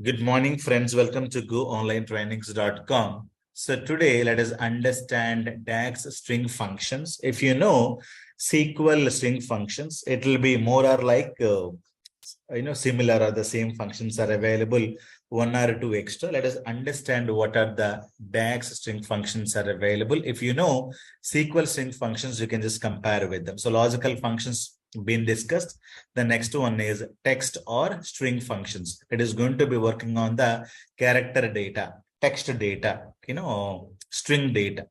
Good morning, friends. Welcome to GoOnlineTrainings.com. So today, let us understand DAX string functions. If you know SQL string functions, it will be more or like similar or the same functions are available, one or two extra. Let us understand what are the DAX string functions are available. If you know SQL string functions, you can just compare with them. So logical functions been discussed. The next one is text or string functions. It is going to be working on the character data, text data, string data.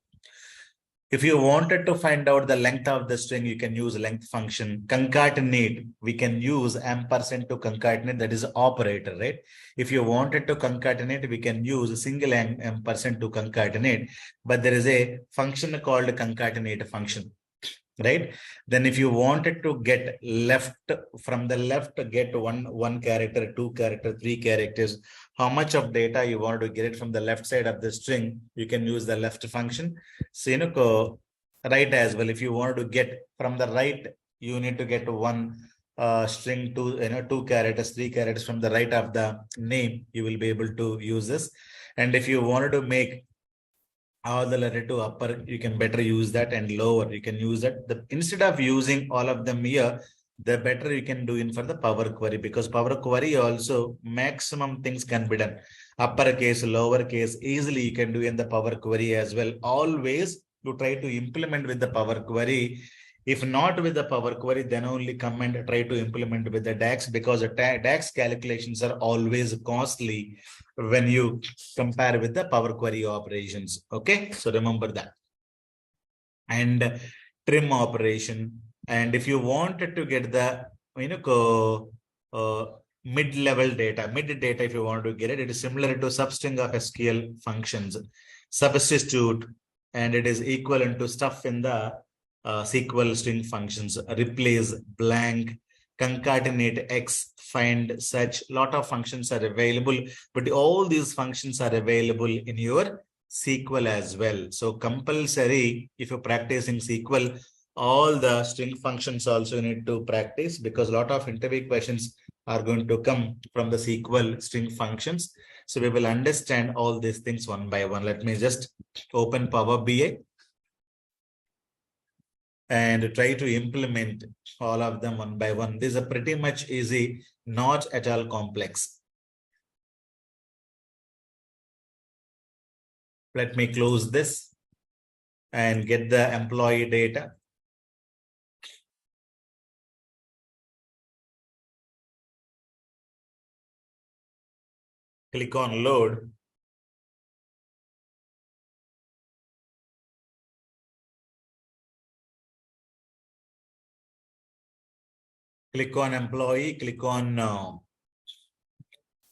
If you wanted to find out the length of the string, you can use length function. Concatenate, we can use ampersand to concatenate, that is operator, right? If you wanted to concatenate, we can use a single ampersand to concatenate, but there is a function called concatenate function, right? Then if you wanted to get left, from the left, get one character, two character, three characters, how much of data you want to get it from the left side of the string, you can use the left function. So right as well, if you want to get from the right, you need to get one string, two characters, three characters from the right of the name, you will be able to use this. And if you wanted to make all the letter to upper, you can better use that, and lower you can use that. Instead of using all of them here, the better you can do in for the Power Query, because Power Query also maximum things can be done. Uppercase, lowercase, easily you can do in the Power Query as well. Always you try to implement with the Power Query. If not with the Power Query, then only come and try to implement with the DAX, because the DAX calculations are always costly when you compare with the Power Query operations. Okay, so remember that. And trim operation. And if you wanted to get the mid-level data, if you want to get it, it is similar to substring of SQL functions, substitute, and it is equivalent to stuff in the SQL string functions, replace, blank, concatenate, X, find, search. Lot of functions are available, but all these functions are available in your SQL as well. So compulsory, if you're practicing SQL, all the string functions also need to practice, because a lot of interview questions are going to come from the SQL string functions. So we will understand all these things one by one. Let me just open Power BI and try to implement all of them one by one. These are pretty much easy, not at all complex. Let me close this and get the employee data. Click on load. Click on employee, click on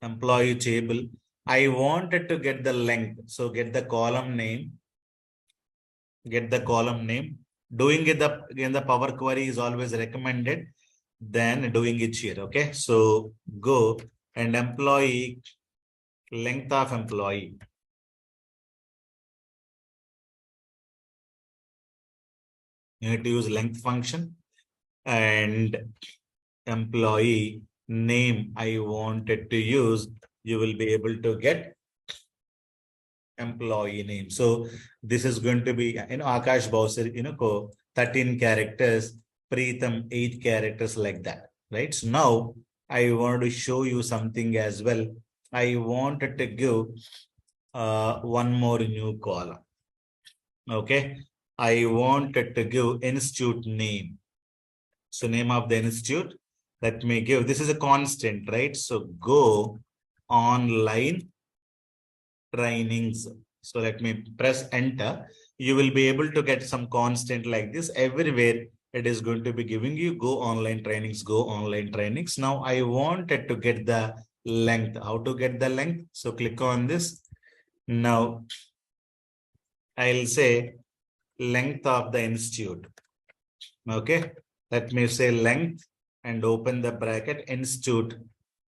employee table. I wanted to get the length. So get the column name. Doing it in the Power Query is always recommended than doing it here. Okay. So go and employee, length of employee. You need to use length function, and employee name I wanted to use, you will be able to get employee name. So this is going to be, Akash Bowser, 13 characters, Preetham, 8 characters, like that, right? So now I want to show you something as well. I wanted to give one more new column. Okay. I wanted to give institute name. So name of the institute, let me give, this is a constant, right? So go online trainings. So let me press enter. You will be able to get some constant like this everywhere. It is going to be giving you go online trainings, go online trainings. Now I wanted to get the length. How to get the length? So click on this. Now I'll say length of the institute. Okay. Let me say length and open the bracket institute.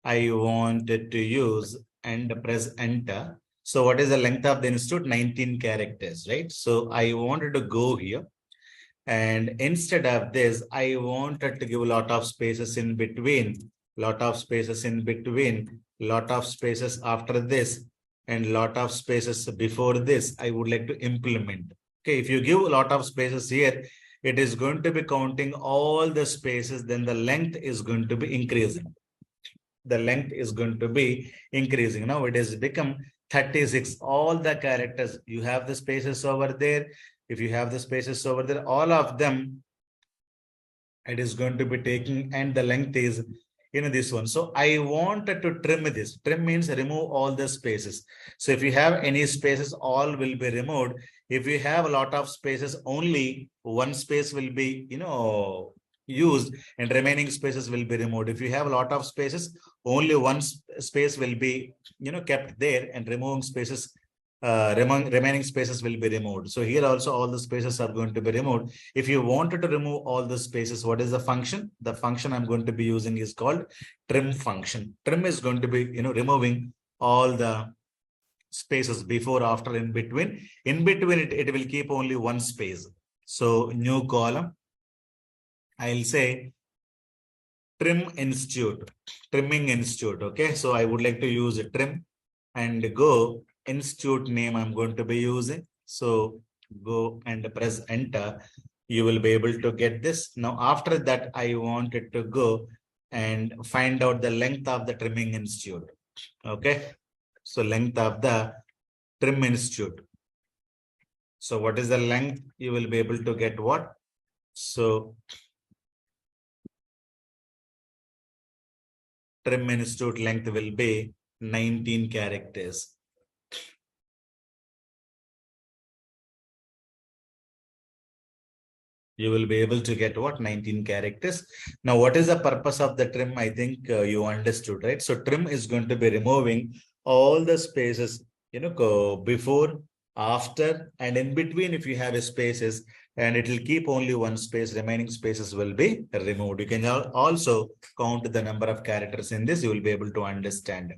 I wanted to use and press enter. So what is the length of the institute? 19 characters, right? So I wanted to go here, and instead of this, I wanted to give a lot of spaces in between. lot of spaces in between, lot of spaces after this, and lot of spaces before this, I would like to implement. Okay, if you give a lot of spaces here, it is going to be counting all the spaces, then the length is going to be increasing. The length is going to be increasing. Now it has become 36. All the characters, you have the spaces over there. If you have the spaces over there, all of them, it is going to be taking, and the length is this one. So I wanted to trim this. Trim means remove all the spaces. So if you have any spaces, all will be removed. If you have a lot of spaces, only one space will be used, and remaining spaces will be removed. If you have a lot of spaces, only one space will be kept there, and removing spaces, remaining spaces will be removed. So here also all the spaces are going to be removed. If you wanted to remove all the spaces, what is the function? The function I'm going to be using is called trim function. Trim is going to be removing all the spaces before, after, in between. In between it will keep only one space. So new column, I'll say trim institute, trimming institute. Okay, so I would like to use a trim and go institute name I'm going to be using. So go and press enter. You will be able to get this. Now, after that, I wanted to go and find out the length of the trimming institute. Okay, so length of the trim institute. So what is the length? You will be able to get what? So trim institute length will be 19 characters. You will be able to get what? 19 characters. Now, what is the purpose of the trim? I think you understood, right? So trim is going to be removing all the spaces, before, after, and in between. If you have a spaces, and it will keep only one space, remaining spaces will be removed. You can also count the number of characters in this. You will be able to understand.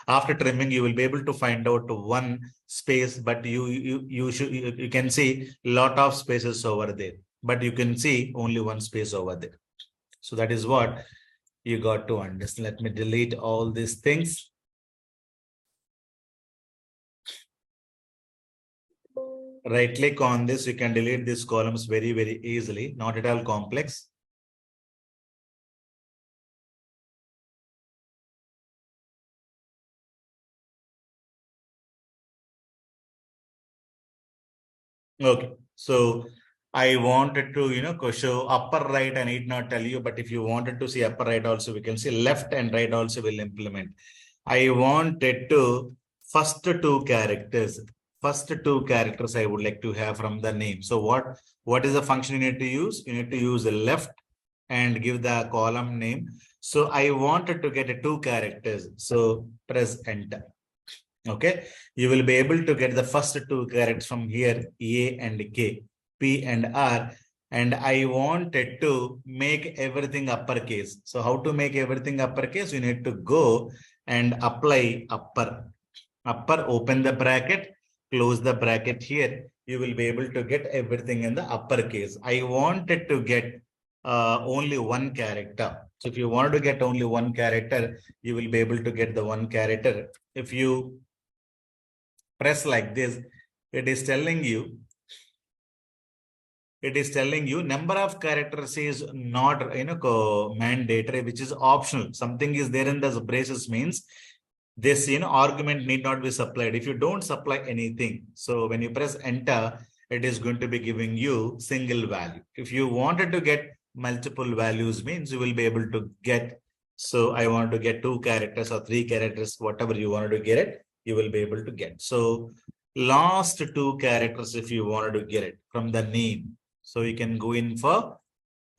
After trimming, you will be able to find out one space, but you can see lot of spaces over there, but you can see only one space over there. So that is what you got to understand. Let me delete all these things. Right click on this. You can delete these columns very, very easily. Not at all complex. Okay. So I wanted to, show upper right. I need not tell you, but if you wanted to see upper right also, we can see left and right also will implement. I wanted to first two characters. First two characters I would like to have from the name. So what is the function you need to use? You need to use the left and give the column name. So I wanted to get two characters. So press enter. Okay, you will be able to get the first two characters from here, A and K, P and R. And I wanted to make everything uppercase. So how to make everything uppercase? You need to go and apply upper. Upper, open the bracket, close the bracket here. You will be able to get everything in the uppercase. I wanted to get only one character. So if you wanted to get only one character, you will be able to get the one character. If you press like this, it is telling you number of characters is not mandatory, which is optional. Something is there in the braces means this argument need not be supplied. If you don't supply anything, so when you press enter, it is going to be giving you single value. If you wanted to get multiple values, means you will be able to get. So I want to get two characters or three characters, whatever you wanted to get it, you will be able to get. So last two characters, if you wanted to get it from the name, so you can go in for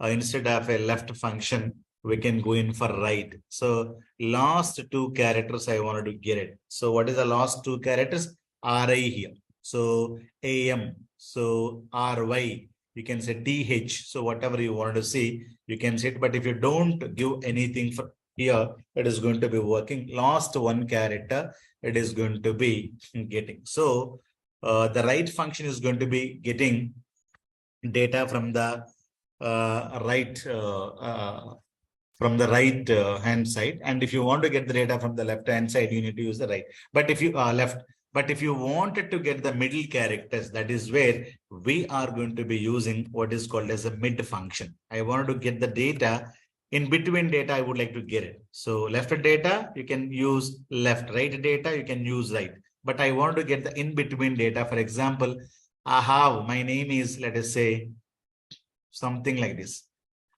instead of a left function, we can go in for right. So last two characters I wanted to get it. So what is the last two characters? RI here. So AM. So RY. You can say TH. So whatever you wanted to see, you can see it. But if you don't give anything for here, it is going to be working. Last one character, it is going to be getting. So the right function is going to be getting data from the right from the right hand side. And if you want to get the data from the left hand side, you need to use the right. But if you left, but if you wanted to get the middle characters, that is where we are going to be using what is called as a mid function. I wanted to get the data in between data. I would like to get it. So left data, you can use left, right data, you can use right. But I want to get the in between data. For example, I have, my name is, let us say, something like this.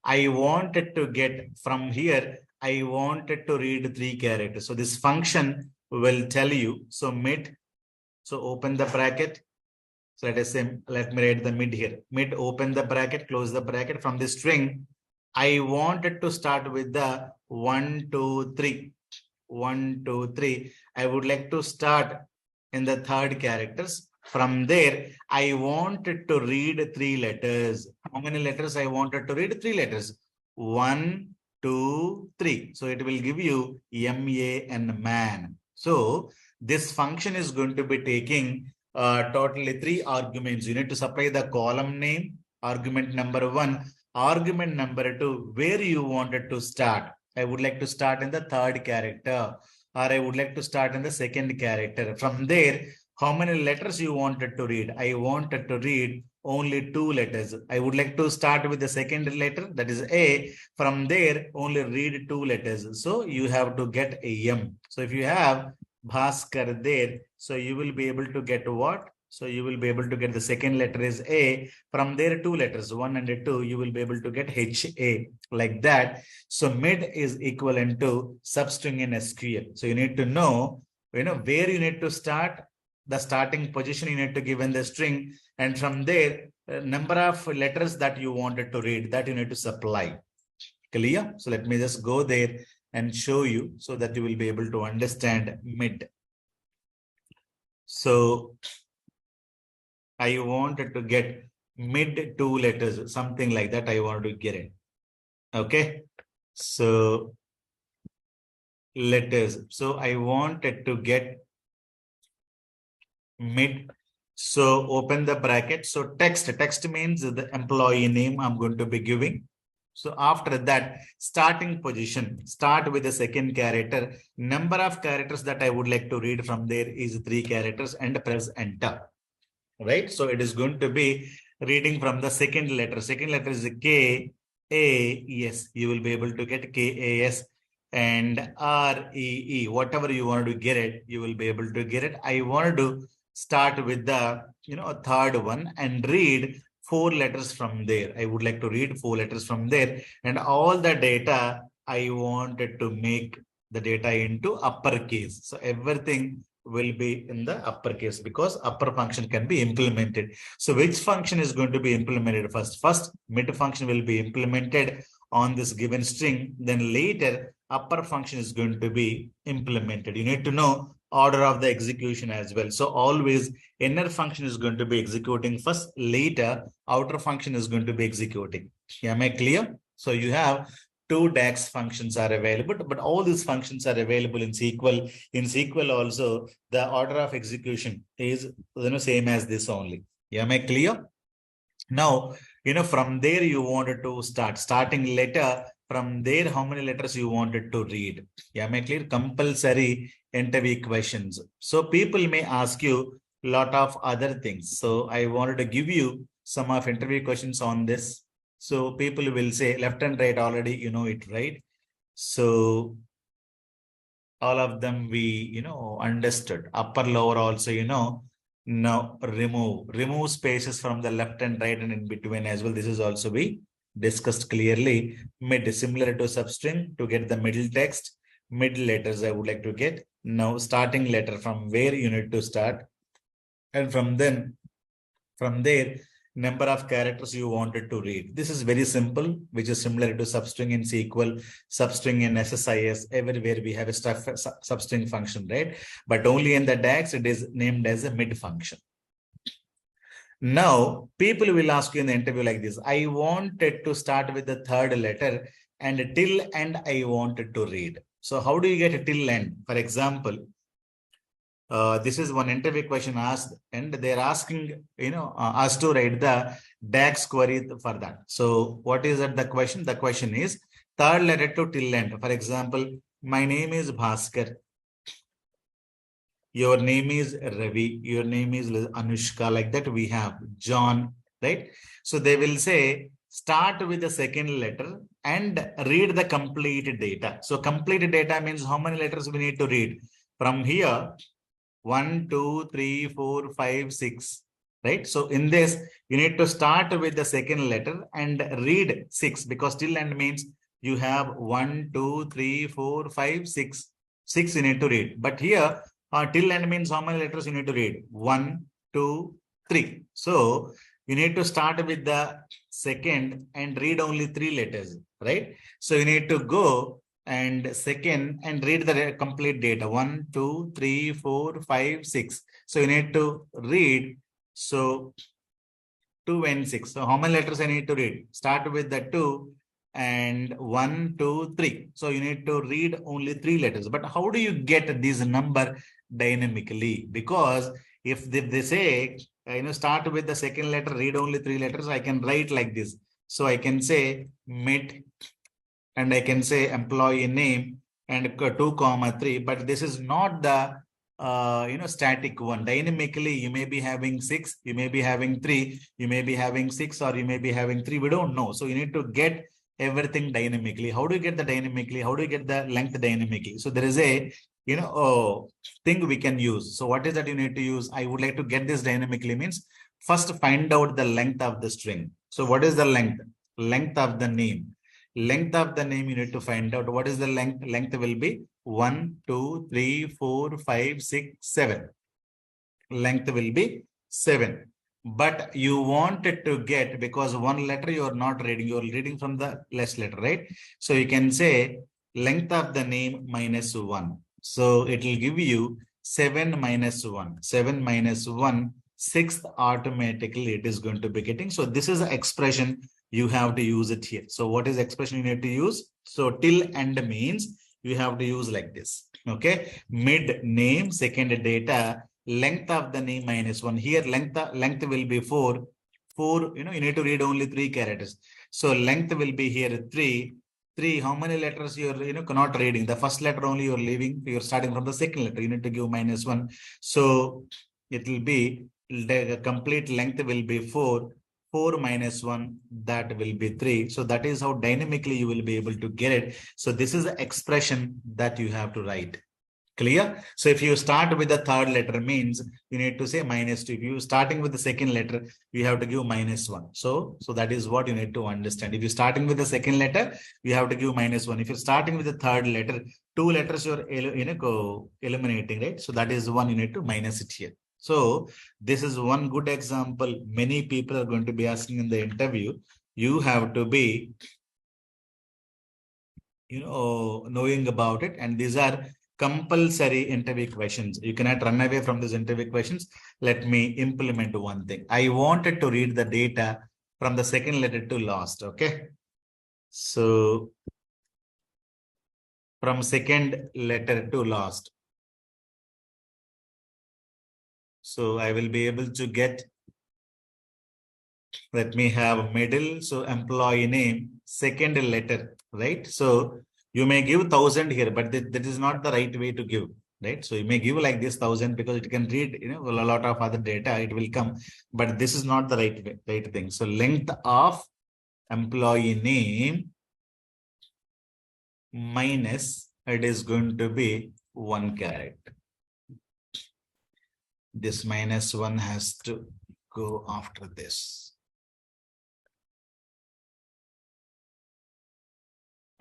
I wanted to get from here, I wanted to read 3 characters. So this function will tell you. So mid, so open the bracket. So let us say, let me write the mid here. Mid, open the bracket, close the bracket. From the string, I wanted to start with the 1, 2, 3. 1, 2, 3. I would like to start in the third characters. From there, I wanted to read 3 letters. How many letters I wanted to read? 3 letters. 1, 2, 3. So it will give you MAN, man. So this function is going to be taking totally 3 arguments. You need to supply the column name, argument number 1, argument number 2, where you wanted to start. I would like to start in the third character, or I would like to start in the second character. From there, how many letters you wanted to read? I wanted to read only 2 letters. I would like to start with the second letter, that is A. From there, only read 2 letters. So you have to get a M. So if you have Bhaskar there, so you will be able to get what? So you will be able to get the second letter is A. From there, 2 letters, 1 and 2, you will be able to get HA, like that. So mid is equivalent to substring in SQL. So you need to know, where you need to start, the starting position you need to give in the string, and from there, number of letters that you wanted to read, that you need to supply. Clear? So let me just go there and show you so that you will be able to understand mid. So I wanted to get mid 2 letters, something like that. I wanted to get it. Okay. So letters. So I wanted to get mid. So open the bracket. So text means the employee name I'm going to be giving. So after that, starting position, start with the second character. Number of characters that I would like to read from there is 3 characters, and press enter. Right? So it is going to be reading from the second letter. Second letter is K-A-S. You will be able to get K-A-S and R-E-E. Whatever you want to get it, you will be able to get it. I wanted to start with the, third one and read 4 letters from there. I would like to read 4 letters from there, and all the data I wanted to make the data into uppercase. So everything will be in the uppercase because upper function can be implemented. So which function is going to be implemented first? First, mid function will be implemented on this given string. Then later, upper function is going to be implemented. You need to know order of the execution as well. So always inner function is going to be executing first, later outer function is going to be executing. Am I clear? So you have 2 DAX functions are available, but all these functions are available in SQL. In SQL also, the order of execution is same as this only. Am I clear? Now, from there you wanted to start. Starting letter, from there, how many letters you wanted to read? Am I clear? Compulsory interview questions. So people may ask you a lot of other things. So I wanted to give you some of interview questions on this. So people will say left and right, already you know it, right? So all of them we understood. Upper lower also now remove spaces from the left and right and in between as well. This is also we discussed clearly. Mid, similar to substring, to get the middle text, mid letters I would like to get. Now starting letter, from where you need to start, and from there number of characters you wanted to read. This is very simple, which is similar to substring in SQL, substring in SSIS. Everywhere we have a substring function, right? But only in the DAX, it is named as a mid function. Now, people will ask you in the interview like this. I wanted to start with the third letter and till end I wanted to read. So how do you get a till end? For example, this is one interview question asked, and they're asking, us to write the DAX query for that. So what is that the question? The question is, third letter to till end. For example, my name is Bhaskar. Your name is Ravi. Your name is Anushka. Like that we have John, right? So they will say, start with the second letter and read the complete data. So complete data means how many letters we need to read. From here, 1, 2, 3, 4, 5, 6, right? So in this, you need to start with the second letter and read 6 because till end means you have 1, 2, 3, 4, 5, 6. 6 you need to read. But here, till end means how many letters you need to read? 1, 2, 3. So you need to start with the second and read only 3 letters, right? So you need to go and second and read the complete data 1, 2, 3, 4, 5, 6. So you need to read. So 2 and 6. So how many letters I need to read? Start with the 2 and 1, 2, 3. So you need to read only 3 letters. But how do you get this number dynamically? Because if they say, start with the second letter, read only 3 letters, I can write like this. So I can say mid and I can say employee name and 2, 3. But this is not the static one. Dynamically, you may be having 6, you may be having 3, you may be having 6, or you may be having 3. We don't know. So you need to get everything dynamically. How do you get the dynamically? How do you get the length dynamically? So there is a thing we can use. So what is that you need to use? I would like to get this dynamically means first find out the length of the string. So what is the length? Length of the name. Length of the name you need to find out. What is the length? Length will be 1, 2, 3, 4, 5, 6, 7. Length will be 7. But you wanted to get, because one letter you are not reading, you are reading from the less letter, right? So you can say length of the name minus 1. So it will give you 7 minus 1. 7 minus 1, 6th automatically it is going to be getting. So this is the expression you have to use it here. So what is the expression you need to use? So till end means you have to use like this. Okay. Mid name, second data, length of the name minus 1. Here length will be 4. 4, you need to read only 3 characters. So length will be here 3. 3, how many letters you're not reading? The first letter only you're leaving. You're starting from the second letter. You need to give minus 1. So it will be the complete length will be 4. 4 minus 1, that will be 3. So that is how dynamically you will be able to get it. So this is the expression that you have to write. Clear? So if you start with the third letter means you need to say minus 2. If you starting with the second letter, you have to give minus 1. So that is what you need to understand. If you're starting with the second letter, you have to give minus 1. If you're starting with the third letter, 2 letters you're eliminating, right? So that is 1, you need to minus it here. So this is one good example. Many people are going to be asking in the interview. You have to be, knowing about it. And these are compulsory interview questions. You cannot run away from these interview questions. Let me implement one thing. I wanted to read the data from the second letter to last. Okay. So from second letter to last. So I will be able to get, let me have middle. So employee name, second letter, right? So you may give 1,000 here, but that is not the right way to give, right? So you may give like this 1,000 because it can read, a lot of other data, it will come, but this is not the right thing. So length of employee name minus, it is going to be 1 character. This minus 1 has to go after this.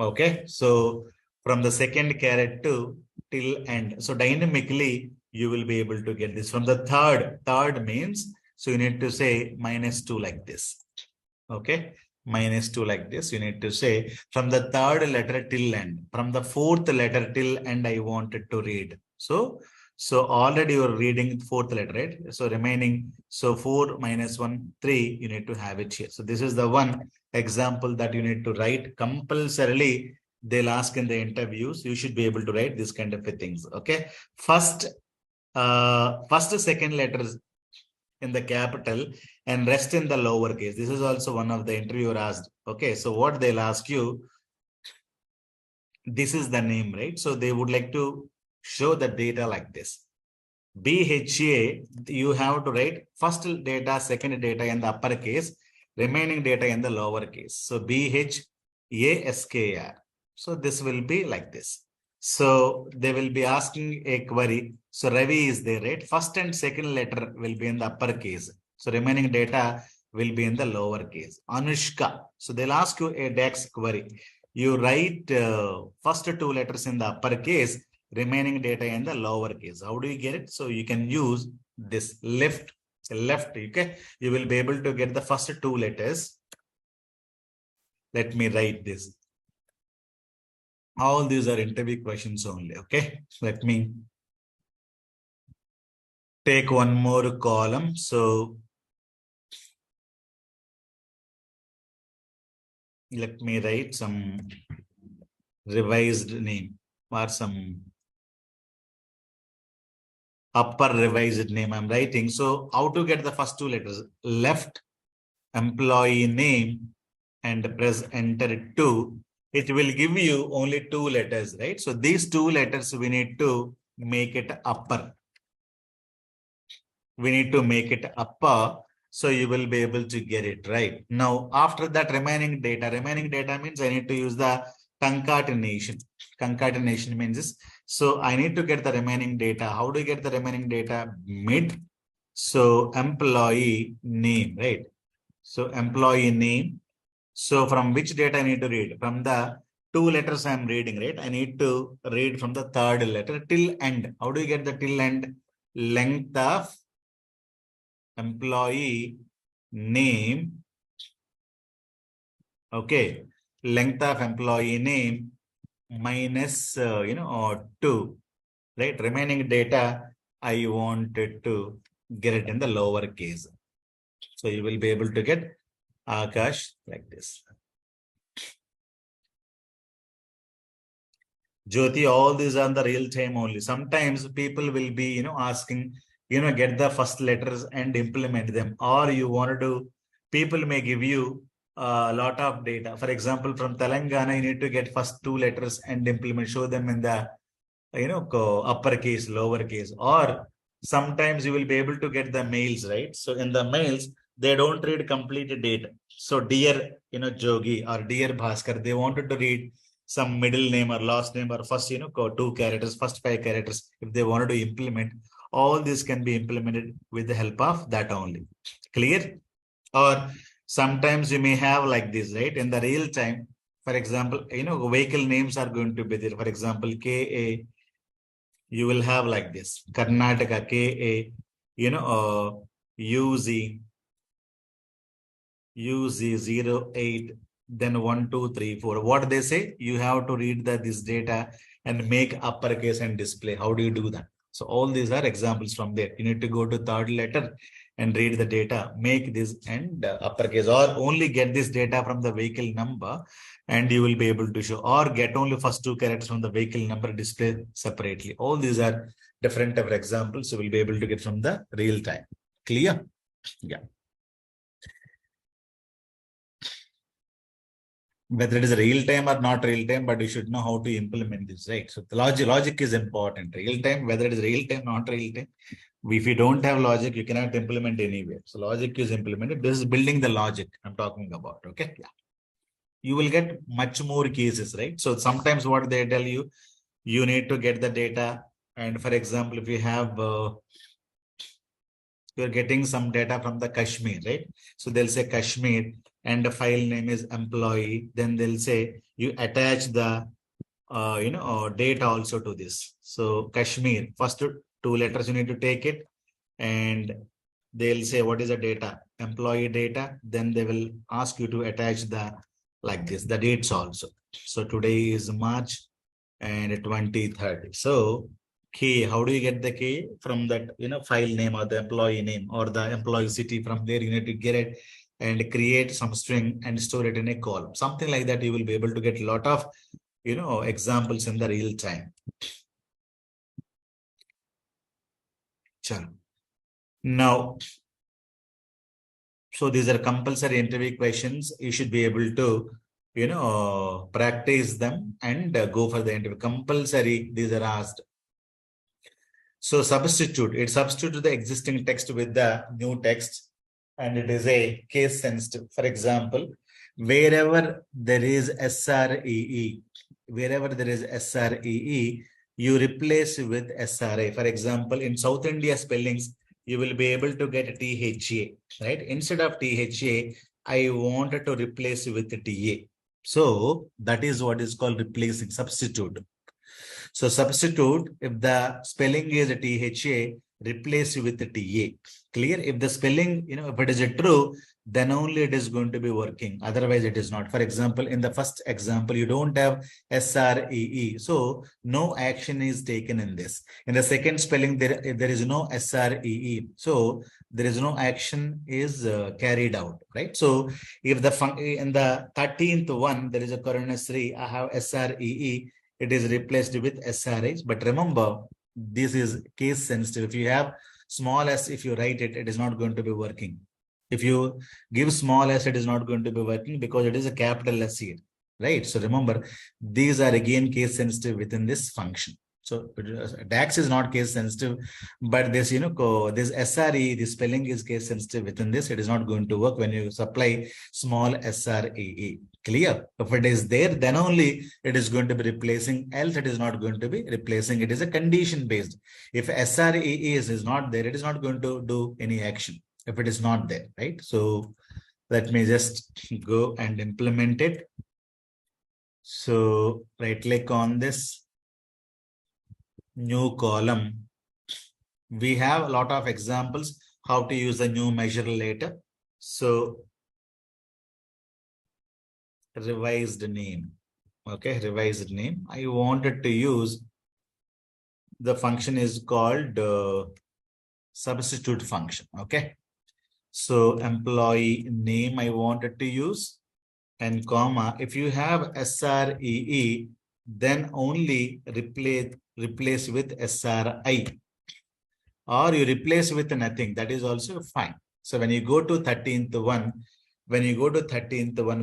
Okay, so from the second caret to till end. So dynamically, you will be able to get this. From the third means, so you need to say minus 2 like this. Okay, minus 2 like this. You need to say from the third letter till end. From the fourth letter till end, I wanted to read. So already you're reading fourth letter, right? So remaining, so 4 minus 1, 3, you need to have it here. So this is the one example that you need to write compulsorily. They'll ask in the interviews, you should be able to write this kind of things. Okay. First, second letters in the capital and rest in the lowercase. This is also one of the interviewer asked. Okay. So what they'll ask you, this is the name, right? So they would like to show the data like this. BHA, you have to write first data, second data in the uppercase, remaining data in the lowercase. So BHASKR. So this will be like this. So they will be asking a query. So Ravi is there, right? First and second letter will be in the uppercase. So remaining data will be in the lowercase. Anushka. So they'll ask you a DAX query. You write first two letters in the uppercase, remaining data in the lowercase. How do you get it? So you can use this left, okay? You will be able to get the first two letters. Let me write this. All these are interview questions only, okay? Let me take one more column. So let me write some revised name or some upper revised name I'm writing. So how to get the first two letters? Left employee name and press enter 2. It will give you only two letters, right? So these two letters we need to make it upper. We need to make it upper. So you will be able to get it right. Now, after that remaining data means I need to use the concatenation. Concatenation means this. So I need to get the remaining data. How do you get the remaining data? Mid. So employee name, right? So employee name. So from which data I need to read? From the two letters I'm reading, right? I need to read from the third letter till end. How do you get the till end? Length of employee name. Okay. Length of employee name minus, 2, right? Remaining data, I wanted to get it in the lower case. So you will be able to get Akash like this. Jyoti, all these are the real time only. Sometimes people will be, asking, get the first letters and implement them. Or you want to do, people may give you a lot of data. For example, from Telangana, you need to get first two letters and implement, show them in the, uppercase, lowercase. Or sometimes you will be able to get the mails, right? So in the mails, they don't read complete data. So dear, Jogi or dear Bhaskar, they wanted to read some middle name or last name or first, two characters, first 5 characters. If they wanted to implement, all this can be implemented with the help of that only. Clear? Or sometimes you may have like this, right? In the real time, for example, vehicle names are going to be there. For example, KA, you will have like this. Karnataka, KA, UZ, UZ08, then 1, 2, 3, 4. What they say, you have to read this data and make uppercase and display. How do you do that? So all these are examples from there. You need to go to third letter and read the data, make this and uppercase, or only get this data from the vehicle number and you will be able to show, or get only first two characters from the vehicle number, display separately. All these are different type of examples you will be able to get from the real time. Clear? Yeah. Whether it is real time or not real time, but you should know how to implement this, right? So the logic is important. Real time, whether it is real time, not real time. If you don't have logic, you cannot implement anywhere. So logic is implemented. This is building the logic I'm talking about. Okay. Yeah. You will get much more cases, right? So sometimes what they tell you, you need to get the data. And for example, if you have, you're getting some data from the Kashmir, right? So they'll say Kashmir and the file name is employee. Then they'll say you attach the, data also to this. So Kashmir, first two letters you need to take it and they'll say what is the data, employee data. Then they will ask you to attach the, like this, the dates also. So today is March and 23rd. So key, how do you get the key? From that, file name or the employee name or the employee city. From there, you need to get it and create some string and store it in a column. Something like that, you will be able to get a lot of, examples in the real time. Sure. Now, so these are compulsory interview questions. You should be able to, practice them and go for the interview. Compulsory, these are asked. So it substitutes the existing text with the new text, and it is a case sensitive. For example, wherever there is SREE, you replace with SRA. For example, in South India spellings, you will be able to get THA, right? Instead of THA, I wanted to replace with TA. So that is what is called replacing, substitute. So substitute, if the spelling is a THA, replace with the TA. Clear? If the spelling, if it is a true, then only it is going to be working. Otherwise, it is not. For example, in the first example, you don't have SREE. So no action is taken in this. In the second spelling, there is no SREE. So there is no action is carried out, right? So if in the 13th one, there is a coronary, I have SREE, it is replaced with SRH. But remember, this is case sensitive. If you have small s, if you write it, it is not going to be working. If you give small s, it is not going to be working because it is a capital S here, right? So remember, these are again case sensitive within this function. So DAX is not case sensitive, but this, this SRE, the spelling is case sensitive within this. It is not going to work when you supply small SREE. Clear? If it is there, then only it is going to be replacing, else it is not going to be replacing. It is a condition based. If SREE is not there, it is not going to do any action if it is not there, right? So let me just go and implement it. So right click on this new column. We have a lot of examples how to use the new measure later. So revised name. Okay, revised name. I wanted to use the function is called substitute function. Okay, so employee name I wanted to use, and comma. If you have SREE, then only replace with SRI, or you replace with nothing. That is also fine. So when you go to 13th one,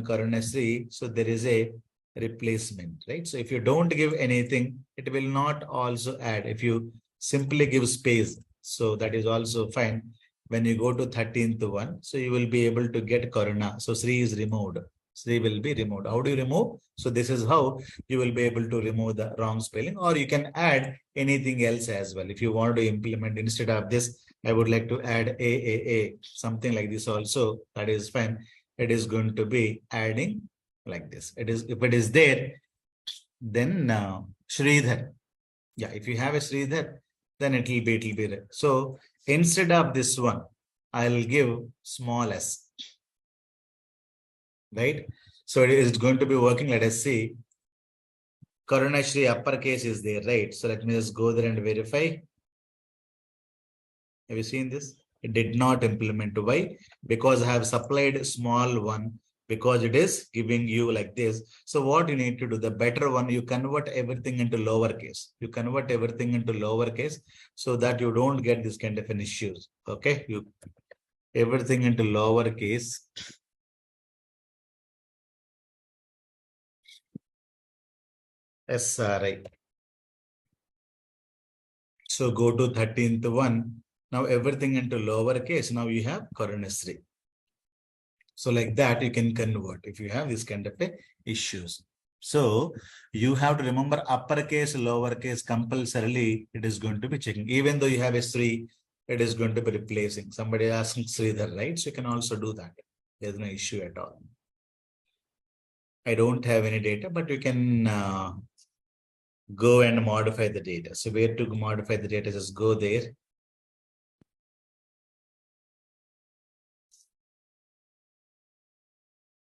coronary, so there is a replacement, right? So if you don't give anything, it will not also add. If you simply give space, so that is also fine. When you go to 13th one, so you will be able to get corona. So Sri is removed. Sri will be removed. How do you remove? So this is how you will be able to remove the wrong spelling, or you can add anything else as well. If you want to implement instead of this, I would like to add AAA, something like this also, that is fine. It is going to be adding like this. It is, if it is there, then Sridhar. Yeah, if you have a Sridhar, then it will be there. So instead of this one, I'll give small s, right? So it is going to be working. Let us see. Karunashri uppercase is there, right? So let me just go there and verify. Have you seen this? It did not implement. Why? Because I have supplied small one, because it is giving you like this. So what you need to do, the better one, you convert everything into lowercase. You convert everything into lowercase so that you don't get this kind of an issues. Okay, you everything into lowercase. SRI. So go to 13th one. Now everything into lowercase. Now you have coronary. So like that you can convert if you have this kind of issues. So you have to remember uppercase, lowercase compulsorily it is going to be checking. Even though you have a Sri, it is going to be replacing. Somebody asking Sridhar, right? So you can also do that. There's no issue at all. I don't have any data, but you can go and modify the data. So where to modify the data, just go there.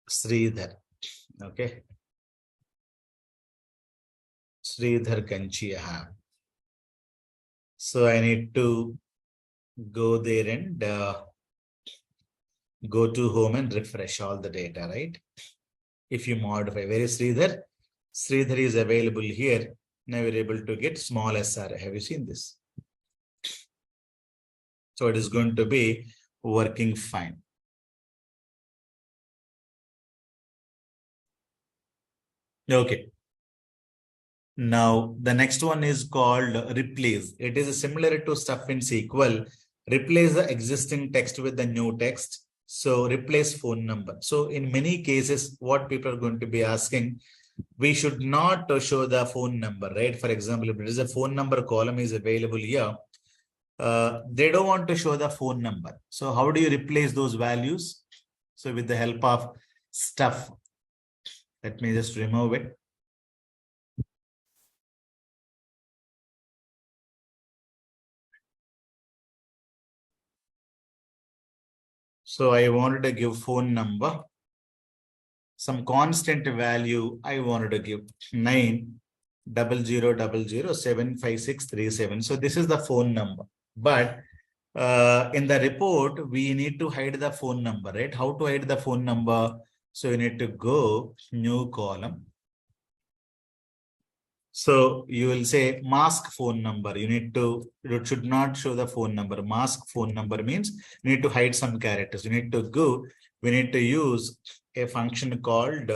Sridhar, okay. Sridhar Kanchi I have. So I need to go there and go to home and refresh all the data, right? If you modify, where is Sridhar? Sridhar is available here. Now you're able to get small SR. Have you seen this? So it is going to be working fine. Okay. Now, the next one is called replace. It is similar to stuff in SQL. Replace the existing text with the new text. So replace phone number. So in many cases, what people are going to be asking, we should not show the phone number, right? For example, if there is a phone number column is available here, they don't want to show the phone number. So how do you replace those values? So with the help of stuff, let me just remove it. So I wanted to give phone number, some constant value. I wanted to give 90000756337. So this is the phone number. But in the report, we need to hide the phone number, right? How to hide the phone number? So you need to go new column. So you will say mask phone number. It should not show the phone number. Mask phone number means you need to hide some characters. We need to use a function called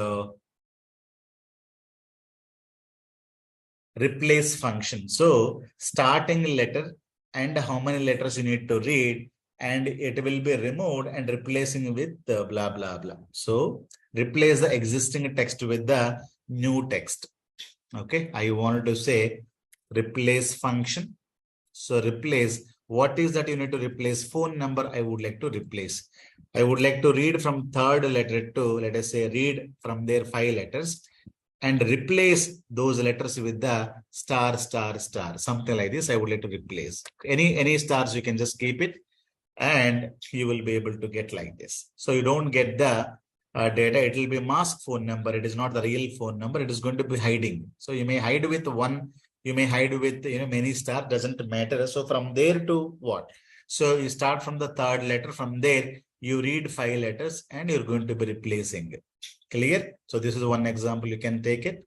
replace function. So starting letter and how many letters you need to read, and it will be removed and replacing with blah, blah, blah. So replace the existing text with the new text. Okay, I wanted to say replace function. So replace, what is that you need to replace? Phone number I would like to replace. I would like to read from third letter to, let us say, read from their 5 letters and replace those letters with the star, star, star, something like this. I would like to replace any stars. You can just keep it and you will be able to get like this. So you don't get the data. It will be mask phone number. It is not the real phone number. It is going to be hiding. So you may hide with one, you may hide with many star, doesn't matter. So from there to what? So you start from the third letter. From there you read 5 letters and you're going to be replacing it. Clear? So this is one example. You can take it,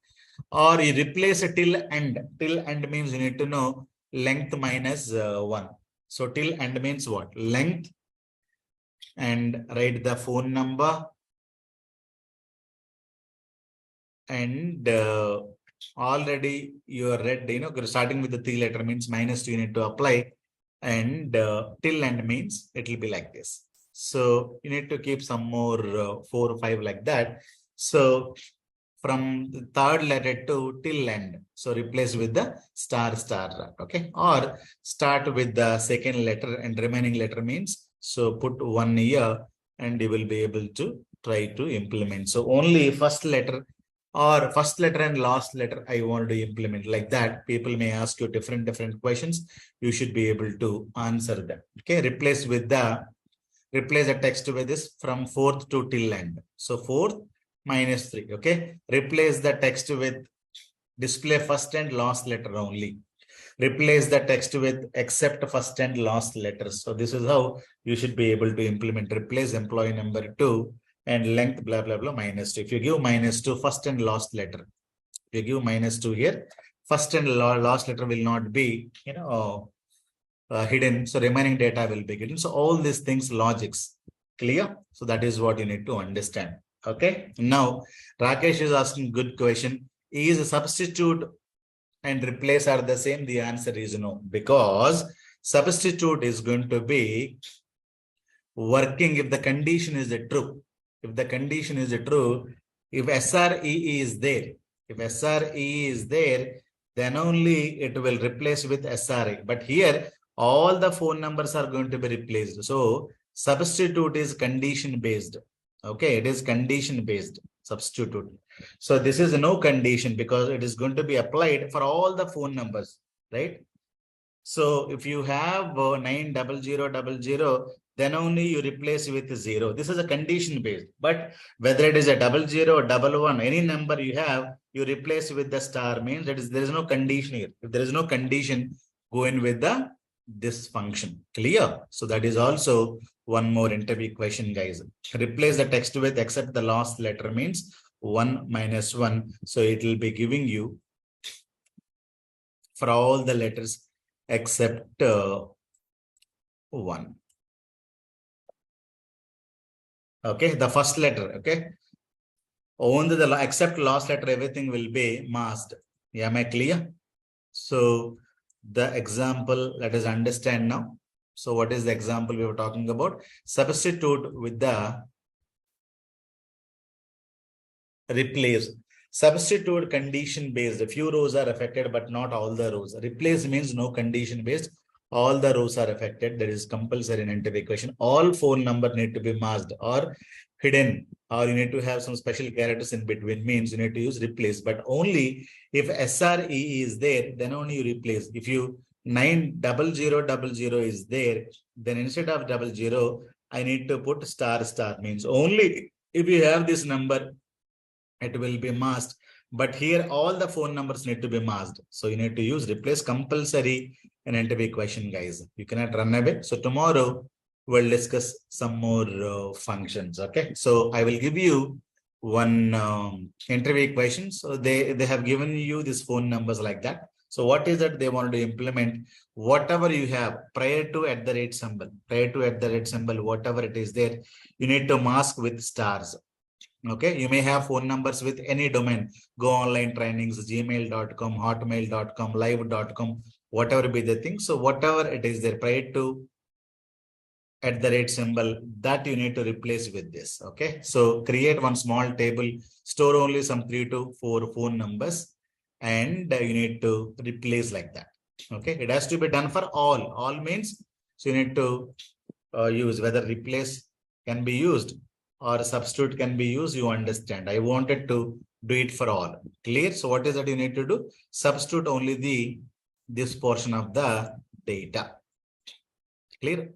or you replace a till end. Till end means you need to know length minus 1. So till end means what? Length, and write the phone number, and already you are read, starting with the 3 letter means minus 2 you need to apply, and till end means it will be like this. So you need to keep some more 4 or 5 like that. So from the third letter to till end, so replace with the star, star, okay, or start with the second letter and remaining letter means, so put 1 here and you will be able to try to implement. So only first letter or first letter and last letter I want to implement, like that. People may ask you different questions. You should be able to answer them. Okay, replace the text with this from fourth to till end. So fourth minus 3. Okay, replace the text with display first and last letter only. Replace the text with except first and last letters. So this is how you should be able to implement. Replace employee number 2 and length blah blah blah minus 2. If you give minus 2 first and last letter, if you give minus 2 here, first and last letter will not be hidden. So remaining data will be hidden. So all these things logics. Clear? So that is what you need to understand. Okay. Now Rakesh is asking good question. Is a substitute and replace are the same? The answer is no, because substitute is going to be working if the condition is true. If the condition is true, if SRE is there, then only it will replace with SRE. But here, all the phone numbers are going to be replaced. So substitute is condition based. Okay, it is condition based substitute. So this is no condition because it is going to be applied for all the phone numbers, right? So if you have 90000, then only you replace with 0. This is a condition based. But whether it is a 00 or 11, any number you have, you replace with the star, means that is there is no condition here. If there is no condition, go in with this function. Clear? So that is also one more interview question, guys. Replace the text with except the last letter means 1 minus 1. So it will be giving you for all the letters except 1. Okay, the first letter. Okay, Only the except last letter, everything will be masked. Am I clear? So the example, let us understand now. So what is the example we were talking about? Substitute with the replace. Substitute condition based. A few rows are affected, but not all the rows. Replace means no condition based. All the rows are affected. That is compulsory in interview equation. All phone number need to be masked or hidden, or you need to have some special characters in between. Means you need to use replace, but only if SRE is there, then only you replace. If you 90000 is there, then instead of 00, I need to put star star. Means only if you have this number, it will be masked. But here all the phone numbers need to be masked. So you need to use replace compulsory in interview equation, guys. You cannot run away. So tomorrow we'll discuss some more functions. Okay. So I will give you one interview equation. So they have given you these phone numbers like that. So what is that they want to implement? Whatever you have prior to @ symbol, whatever it is there, you need to mask with stars. Okay, you may have phone numbers with any domain. Go online trainings, gmail.com, hotmail.com, live.com, whatever be the thing. So whatever it is there prior to @ symbol, that you need to replace with this. Okay, so create one small table, store only some 3 to 4 phone numbers, and you need to replace like that. Okay, it has to be done for all. All means, so you need to use whether replace can be used or substitute can be used. You understand. I wanted to do it for all. Clear? So what is that you need to do? Substitute only this portion of the data. Clear?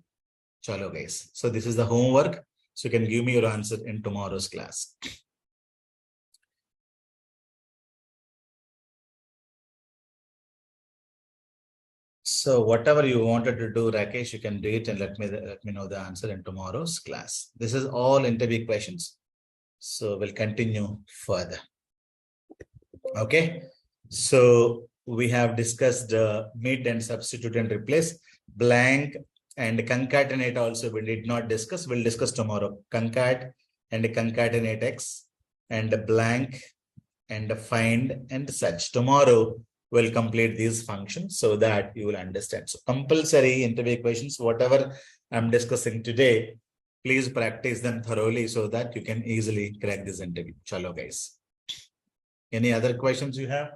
Chalo guys. So this is the homework. So you can give me your answer in tomorrow's class. So whatever you wanted to do, Rakesh, you can do it and let me know the answer in tomorrow's class. This is all interview questions. So we'll continue further. Okay. So we have discussed mid and substitute and replace. Blank and concatenate also we did not discuss. We'll discuss tomorrow. Concat and concatenate X and blank and find and search. Tomorrow we'll complete these functions so that you will understand. So compulsory interview equations, whatever I'm discussing today, please practice them thoroughly so that you can easily crack this interview. Chalo guys. Any other questions you have?